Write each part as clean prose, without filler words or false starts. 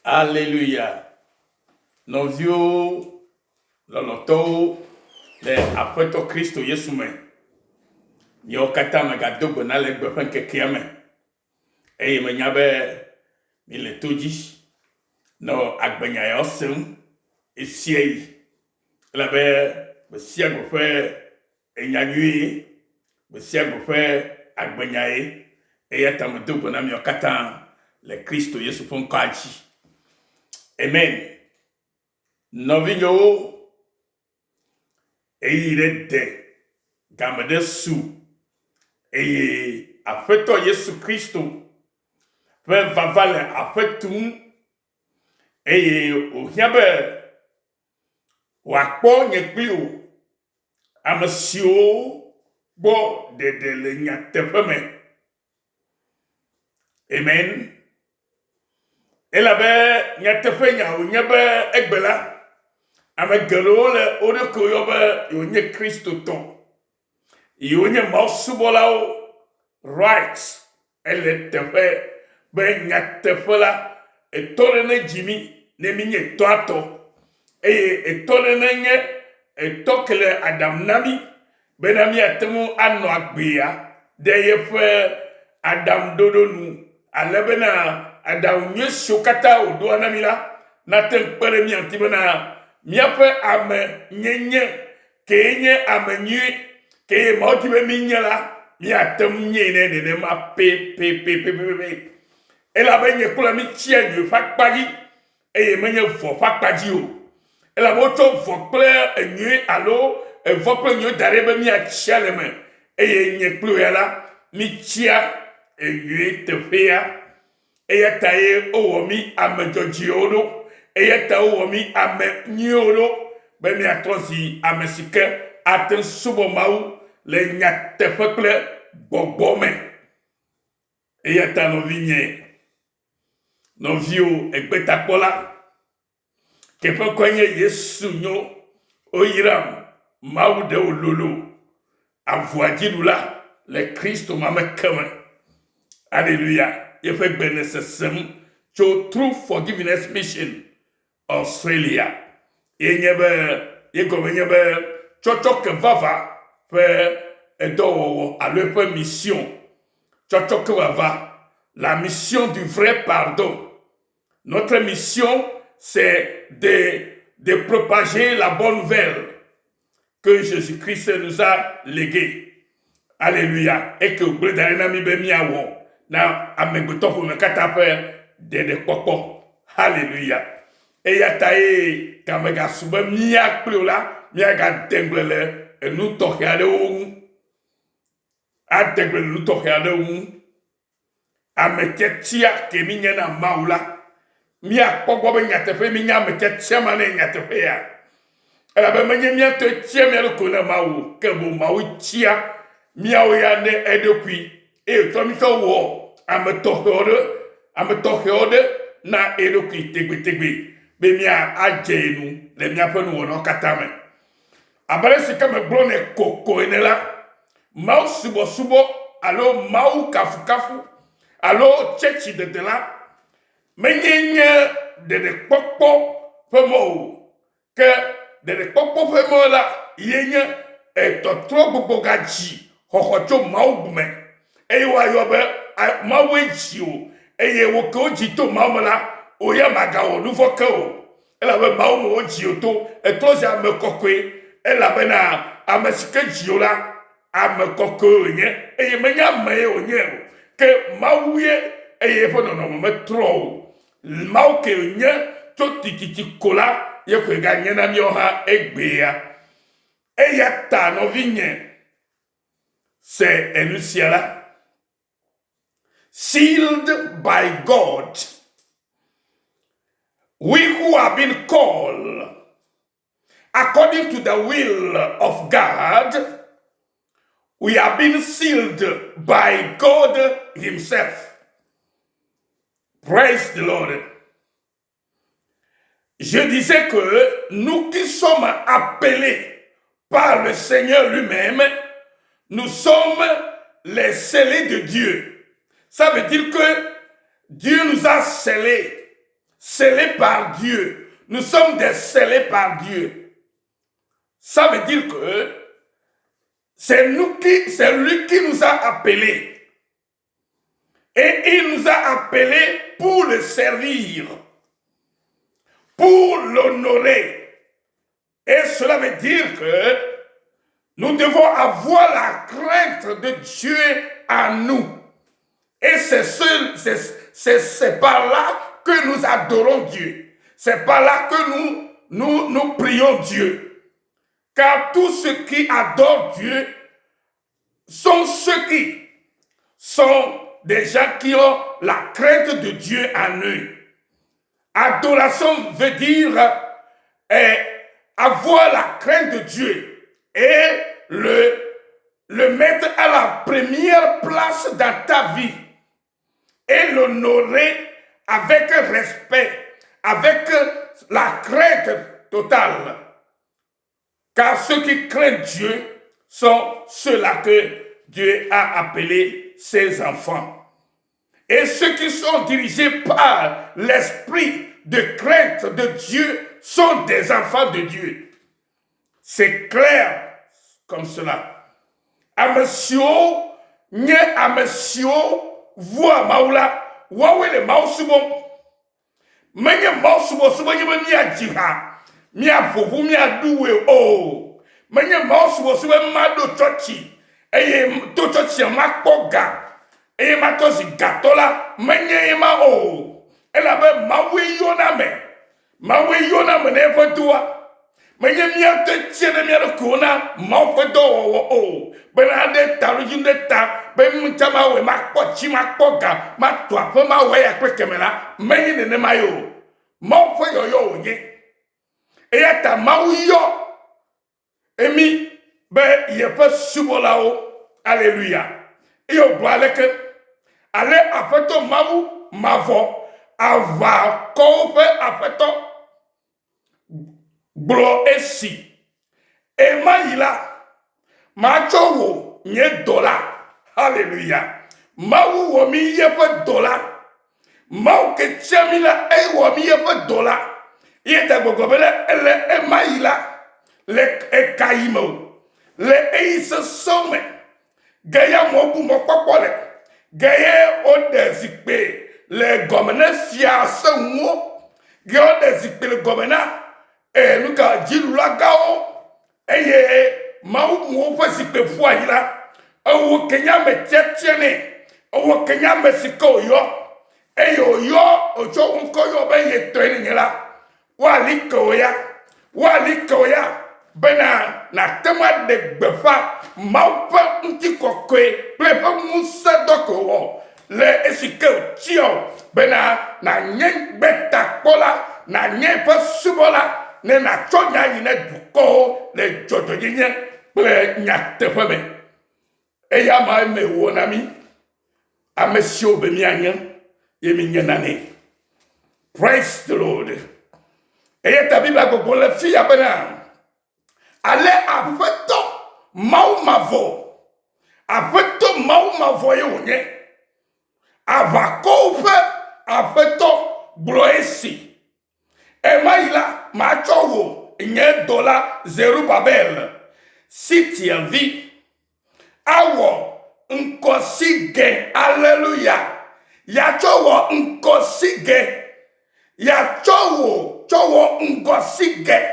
Alléluia. Nɔviwo, lɔlɔtɔwo le Aƒetɔ Kristo Yesu me. Miawo katã megado gbe na le egbe ƒe ŋkekea me. Eye menya be mi le to dzi nɔ agbenya yawo sem esia yi. Elabe gbe sia gbe ƒe enyanyui, gbe sia gbe ƒe agbenya ye. Eya ta medo gbe na miawo katã le Kristo Yesu ƒe ŋkɔa dzi. Amen. Nɔvinyewo, eyi ɖe de game ɖe su eye Aƒetɔ Yesu Kristo ƒe vava le aƒe tum eye wòhiã be wòakpɔ nye kpli wò ame siwo gbɔ ɖeɖe le nyateƒe me. Amen. Elabe nyateƒe nya wònye be egbe la ame geɖewo le wo ɖokuiwo yɔ be wònye Kristo tɔ, yiwo nye mawusubɔlawo, right, ele teƒe be nyateƒe la etɔ ɖe ne dzi mi ne mi nye etɔa tɔ eye etɔ ɖe ne nye etɔ ke le aɖaŋu na mi bena miate ŋu anɔ agbea ɖe yeƒe aɖaŋuɖoɖo nu ale bena aɖaŋu nyui siwo katã wòɖoa na mi la nate ŋu kpe ɖe mia ŋuti bena míaƒe ame nyenye kee nye ame nyui kee Mawu di be mi nye la míate ŋu nye ne nenema pepepepepe. Elabe nye kple mi tsia nyui ƒe akpa dzi eye menye vɔ ƒe akpa dzi o. Elabe wotsɔ vɔ kple enyui alo evɔ kple nyui da ɖe be miatsia le me eye nye kple ya la mitsia enyui teƒea. Eya ta ye wowɔ mi ame dzɔdzɔewo ɖo. Eya ta wowɔ mi ame nyuiwo ɖo be miatrɔ zi ame si ke ate ŋu subɔ Mawu le nyateƒe kple gbɔgbɔ me. Eya ta nɔvinye, nɔviwo, egbetakpɔla, ke ƒe ŋkɔe nye Yesu nyo, woyram, Mawu ɖe wò lolo, avua dziɖula le Kristo ma me keme. Alléluia. Yeƒe gbe ne sesem tso True Forgiveness Mission Australia. Yenye be yegɔme nye be tsɔtsɔke vava ƒe edɔwɔwɔ alo eƒe mission. Tsɔtsɔke vava, la mission du vrai pardon. Notre mission, c'est de propager la bonne nouvelle que Jésus-Christ nous a léguée. Alléluia. Et que vous pouvez d'aller dans mi be miawo na amegbetɔ ƒome katã ƒe ɖeɖekpɔkpɔ. Alléluia. Eya ta ye kamegasu be mia kpli la miagadegble le enu tɔxɛ aɖewo ŋu. Adegble le nu tɔxɛ aɖewo ŋu. Ame tiatia ke mi nye na Mawu la miakpɔ gbɔ be nyateƒe mi nye ame tiatia ma ne nyateƒe ya. Elabe menye miatɔ tia mia ɖokui ne Mawu, ke bo Mawu tia miawo ya ne eɖokui eye tɔ mi tsɔ wɔ ame tɔxɛwo ɖe na eɖokui tegbetegbe be mia adze nu le miaƒe nuwɔnawo katã me. Abe ɖe si ke megblɔ ne koko ene la, Mawu subɔsubɔ alo Mawu kafukafu alo tsetsi dede la menye nye ɖeɖekpɔkpɔ ƒe mɔ o, ke ɖeɖekpɔkpɔ ƒe mɔ la ye nye etɔtrɔ gbogbo gadzi xɔxɔ tso Mawu me eye woayɔ be Mawue dzi o eye wo ke wodzi to Mawu me la woya magawɔ nu vɔ ke o. Elabe Mawu me wodzi o to etrɔ zi ame kɔkɔe elabena ame si ke dzi o la ame kɔkɔe wònye eye menye ame ye wònye o ke Mawu ye eye eƒe nɔnɔme metrɔ o. Mawu ke wònye tso tititi ko la ye koe ganye na míawo hã egbea. Eya ta nɔvinye, c'est enu sia la. Sealed by God. We who have been called according to the will of God, we have been sealed by God Himself. Praise the Lord. Je disais que nous qui sommes appelés par le Seigneur lui-même, nous sommes les scellés de Dieu. Ça veut dire que Dieu nous a scellés. scellés par Dieu. Nous sommes des scellés par Dieu. Ça veut dire que c'est lui qui nous a appelés. Et il nous a appelés pour le servir, pour l'honorer. Et cela veut dire que nous devons avoir la crainte de Dieu en nous. Et c'est par là que nous adorons Dieu. C'est par là que nous prions Dieu. Car tous ceux qui adorent Dieu sont ceux qui sont des gens qui ont la crainte de Dieu en eux. Adoration veut dire avoir la crainte de Dieu et le mettre à la première place dans ta vie et l'honorer avec respect, avec la crainte totale. Car ceux qui craignent Dieu sont ceux-là que Dieu a appelés ses enfants. Et ceux qui sont dirigés par l'esprit de crainte de Dieu sont des enfants de Dieu. C'est clair comme cela. Amesio, nye amesio, voix maula, wawe le mausubo. Menye mausubo, subo nyebe mia jiha, mia fofu, mia duwe o. Menye mausubo, subo mado chochi, eye to chochi makoga. Et ma tosi gatola menye ma o ela be mawe yona me ne fotua menye mia te tiene mia ko na ma fodo o be na de taru jinde ta be mutama we ma pochi ma poga ma to afa ma we ya kwekemela menye ne ma yo ma fo yo ye e ya ta ma yo emi be ye fa subola o alléluia et au boaleke ale afeto mawu mavo ava kofe afeto glo esi emayila macho wo nye dola hallelujah mawu wo mi yefe dola mawu ke chamila e wo mi yefe dola yeta gogobele ele emayila le ekayimo le eise some gaya mo bu mo popole gaye o desikpe le gomena fia sanwo ge o desikpe le gomena luka jirula gao eye mau mo fasikpe fu ayila o kenya me tietiene o kenya me siko yo eyo yo ojo nko yo be ye training la wali koya bena na tema de gbefa maupa nti kokwe plepa musa doko le esike tio bena na nyen beta kola na nyen pa subola ne na chonya yine duko le jojo yin ple nya tefame eya ma me wonami amesio be mi anya ye mi nyenane. Praise the Lord. Eya tabiba gogo le fia bena ale afeto mau mavo ye onye avakofe afeto bloesi emaila machowo nye dola Zerubabel sitielvi awo nkosige hallelujah yachowo nkosige chowo nkosige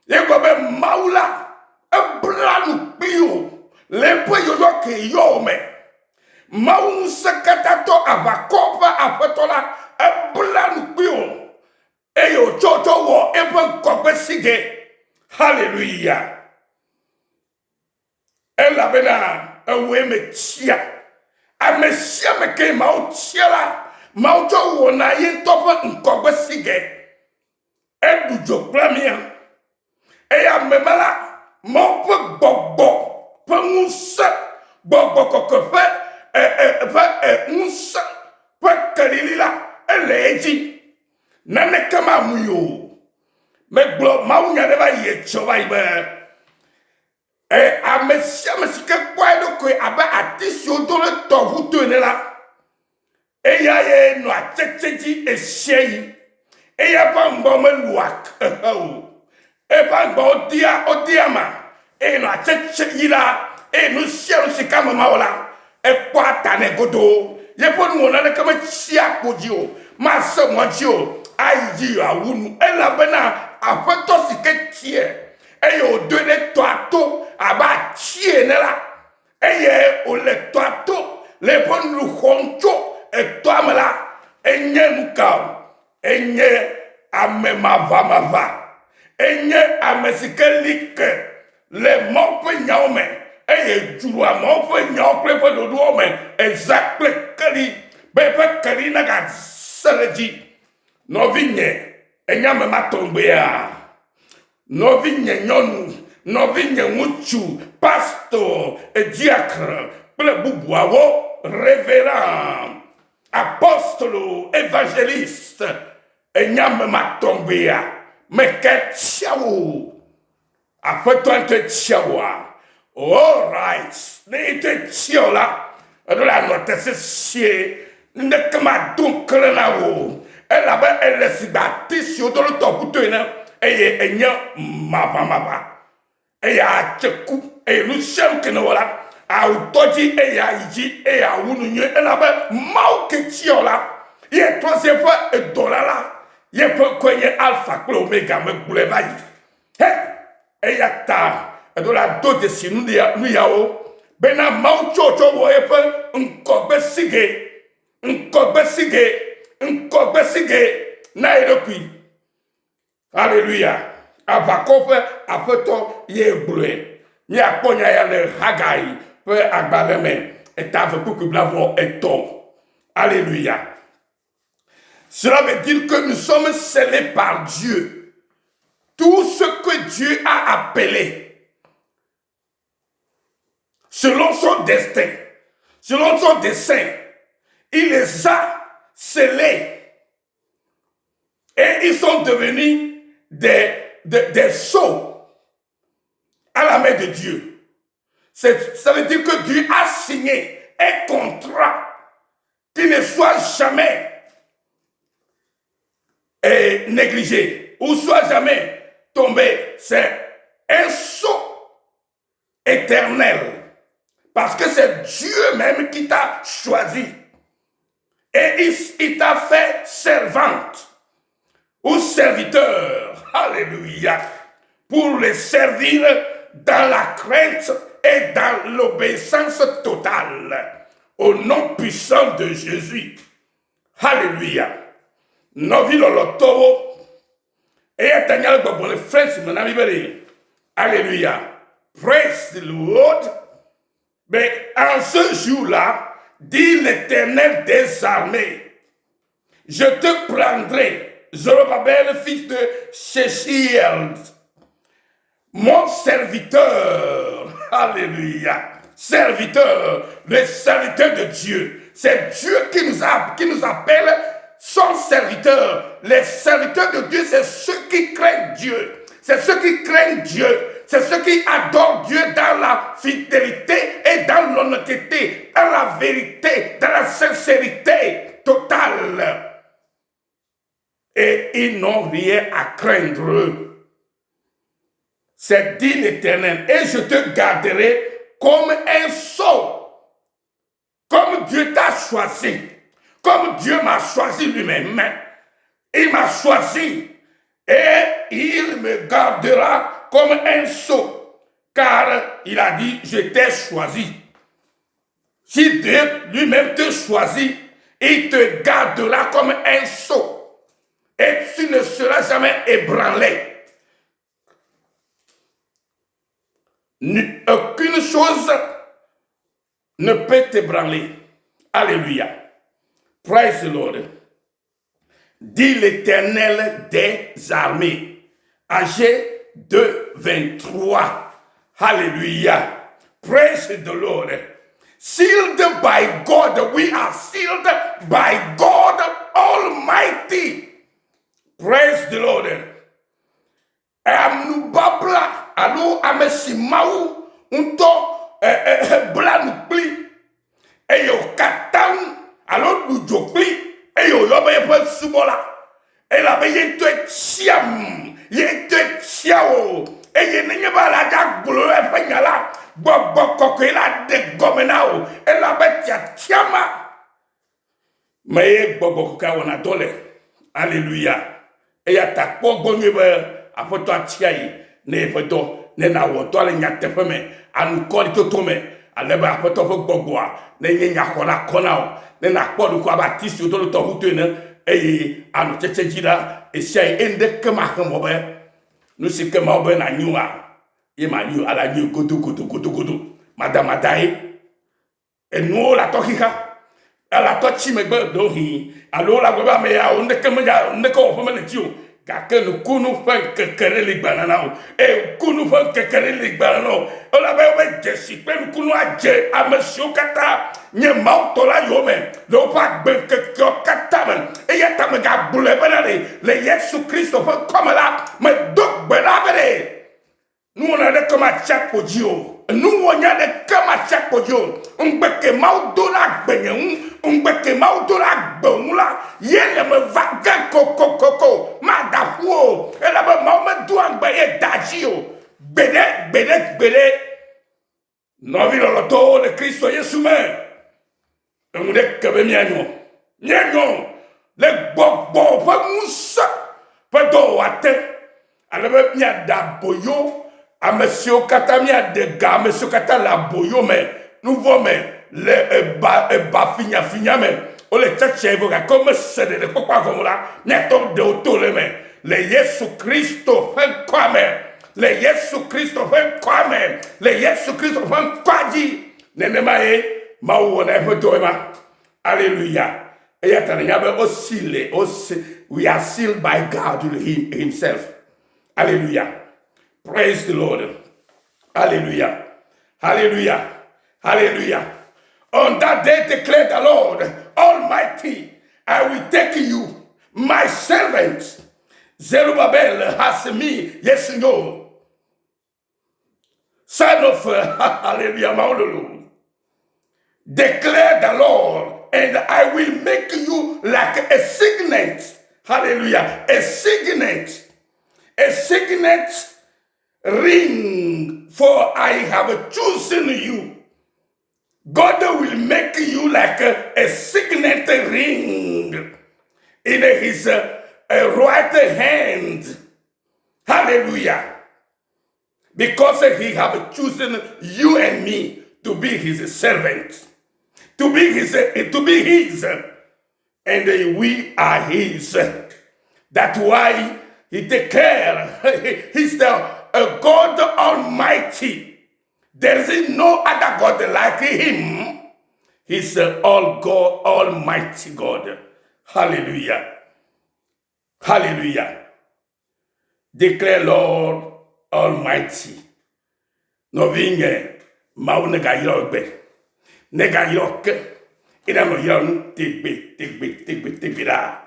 yegobe maula ebranu piyo lepo yoyo ke yome maun sekatato avakopa afetola ebranu piyo eyo chocho wo eben kopesige hallelujah ela bena ewe metia amesia meke mautiela maucho wo na yintofa nkopesige edujo plamia eya memala mo fe gbogbo fe musa gbogbo kokofe musa fe kalilila eleji nane kama muyo me glo maunya deba ye choba ibe amesia mesike kwaido ko aba atisio dole to huto nela eya ye no achecheji esiei Et y a pas un bon melouak. Et pas un bon diama. Et nous a et nous ciel c'est comme maola. Et quoi t'as godo. Y'a pas nous on a comme chia kodio. Ma soeur moi dio. Aïe à wunu. Et la bena a fait toi si que tiens. Et yo donné toi tout à bas tiens là. Et y'a au le toi tout. Les bonnes nous honcho. Et toi me là. Et nye nous kao. Et nye ame mava. Et nye ame si que like. Les morts pe nyaume. Et juru a morts pe nyau ple pe dodo ome. Exact ple kali. Bepe kali na ga seleji. No vigne. E nyame matombe ya. No vigne nyonu. No vigne muchu. Pastor. Et diacre. Ple bubuawo. Révérend. Apostolo. Évangéliste. E nyame matombe ya. Mais que tiawo. Après toi, tu es all right. Ne te tiens là. De la note, c'est chier. Ne que ma donc là-haut. Elle a elle est si bâtie sur le top ou tenant. Et y a ma. Et y a tchekou. Et nous sommes que nous voilà. A autodi et ya iji et ya wunu. Elle a mau que tiens là. Il y a troisième fois et dollar là. Il y a peu quoi y a alpha, l'oméga, me boulevard. Et y a ta, de la dot de si nous yao, bena maucho wo epe, unkobe sige, na eloqui. Alléluia. Avakofe, afeto, ye bleu. Ni aponya ya le hagai, pe agbaleme, et avec beaucoup de blavo et ton. Alléluia. Cela veut dire que nous sommes scellés par Dieu. Tout ce que Dieu a appelé, selon son destin, selon son dessein, il les a scellés. Et ils sont devenus des sceaux à la main de Dieu. Ça veut dire que Dieu a signé un contrat qui ne soit jamais négligé ou soit jamais tombé. C'est un sceau éternel. Parce que c'est Dieu même qui t'a choisi. Et il t'a fait servante ou serviteur. Alléluia. Pour les servir dans la crainte et dans l'obéissance totale. Au nom puissant de Jésus. Alléluia. Novi lolotoro. Et Daniel Bobo, le frère, alléluia. Praise the Lord. Mais en ce jour-là, dit l'Éternel des armées, je te prendrai, Zorobabel, fils de Shechiel, mon serviteur, alléluia, serviteur, le serviteur de Dieu. C'est Dieu qui nous appelle son serviteur. Les serviteurs de Dieu, c'est ceux qui craignent Dieu. C'est ceux qui craignent Dieu. C'est ceux qui adorent Dieu dans la fidélité et dans l'honnêteté, dans la vérité, dans la sincérité totale. Et ils n'ont rien à craindre. C'est dit l'Éternel. Et je te garderai comme un sceau. Comme Dieu t'a choisi. Comme Dieu m'a choisi lui-même. Il m'a choisi. Et il me gardera comme un sceau. Car il a dit, je t'ai choisi. Si Dieu lui-même te choisit, il te gardera comme un sceau. Et tu ne seras jamais ébranlé. Aucune chose ne peut t'ébranler. Alléluia. Praise the Lord. Dit l'Éternel des armées. Âgé de 23. Alléluia. Praise the Lord. Sealed by God. We are sealed by God Almighty. Praise the Lord. Nous babla. Alors, amesimaou. Unto blan pli. Et yo katan. Alors, nous jokli. Et yo yobe subola. Et la beye te tiam. Ye te tiao. Et ye n'est pas la dag boulot et fenyala. Bobo koko la de gomenao. Et la bête tiama. Mais bobo koka wana dole. Alléluia. Et ya ta pogo nyebe. Apoto atiai. Ne foto. Ne na woto ale nyate feme. Anu koli to tome. Aleba apoto fo boboa. Ne nyenya kona konao. Ne na kpodu kwa batisi utolo to hutene. Eye anu cheche jira. E siya ende kema kemobe. Nusi kema obe na nyua. Ye ma nyu ala nyu kudu. Madamadae. E nuo la tohika. Ala tochi megbe dohi. Alo la goba me ya onde kema ya onde ko ofo mele tio. Kake no kunu fan kekere ligbana na. E kunu fan kekere ligbana no. Ola be obe jesi pe kunu aje amesio kata. Nye mauto la yome. Lo pa gbe kekyo kata men. E yata me ga bule benale. Le Yesu Christo fan comme la. Me dok benabere. Nous on a des comme à chaque podio. Nous on a des comme à chaque podio. On beke maudola benye. On beke maudola benula. Yele me vaga koko. Madafuo. Et là me maume douang beye dajio. Bede. Non vino loto de Cristo Yesu me. On est kebe mianyo. Le bobo pa musa. Pa do ate. Alors mia da boyo. A monsieur Katamia de ga, monsieur Kata la boyo, mais nouveau, mais le ba finya, mais on les tchatche, comme c'est de quoi comme là, n'est donc de auto le mais, le Yesu Christo fait quoi, mais, le Yesu Christo fait quoi, mais, le Yesu Christo fait quoi dit, n'est maé, ma ou on a fait toi, alléluia. Et y'a aussi, we are sealed by God himself, alléluia. Praise the Lord. Hallelujah. Hallelujah. Hallelujah. On that day declare the Lord Almighty, I will take you, my servant. Zerubbabel has me, yes, no. Son of hallelujah, Maululu. Declare the Lord, and I will make you like a signet. Hallelujah. A signet ring, for I have chosen you. God will make you like a signet ring in his right hand. Hallelujah. Because he have chosen you and me to be his servant, to be his, and we are his. That's why he declared he's the God Almighty. There is no other God like him. He's all God, Almighty God. Hallelujah. Hallelujah. Declare Lord Almighty. No vinge mau nega yogbe. Nega yok. Ina no yon tegbe da.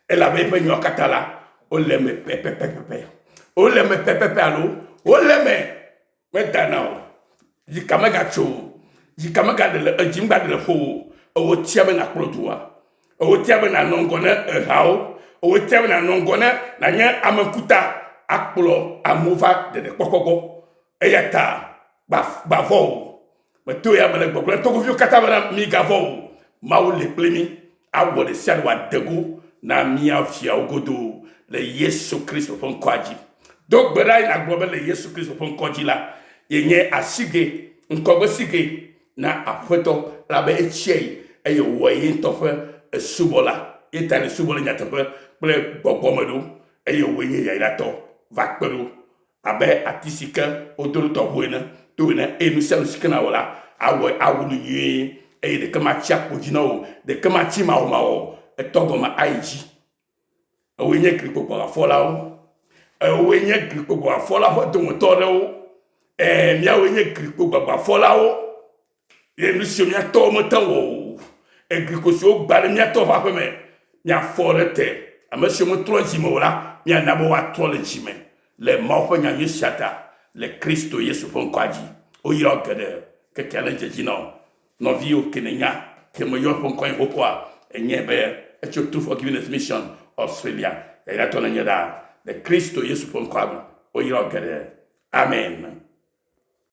Ela be pe nyokatala. Oleme pepe. Oleme pepe alo. Oleme. Maintenant. Yikamaga cho. Yikamaga de jimba de fo. O tiabe na klotua. O tiabe na nongona hao. O tiabe na nongona na nya amakuta akplo amova de kokoko. Eyata bavo. Meto ya mele gbogbo to ko fi kata na mi gavo. Mawo le plemi awo de sia wa degu na mi afia ogodo. Le Yesu Christ fon kwaji. Donc berai na gbobe le Yesu Christ fon kwaji la. Yenye asige nkogo sige na afeto la be echie eye woyin tofe subola. Etane subola nyatofe ple gbogomedo eye woyin ya ilato vakpedo abe atisika odolo to buena tuina enusen sikana wala awulu yi eye de kama chiapo jino de kama chima o mao etogoma aiji. Owenye kripo kwa fola o. Owenye kripo kwa fola ho to motore o. Mia wenye kripo kwa fola o. Ye misio mia to motawo. Kriko so gbale mia to fa me. Mia forete. Amesio mo trojimo la. Mia nabo wa trojime. Le mafo nya yishata. Le Kristo Yesu fon kwaji. O yiro gede. Ke challenge jino. No view kenenya. Ke mo yo fon kwa hokwa. Enyebe. Echo true forgiveness mission. Australia, yɛyɛ tɔ no nyɛ daa na kristo yesu pɔ nkɔ aba ɔyera ɔgɛdɛ amen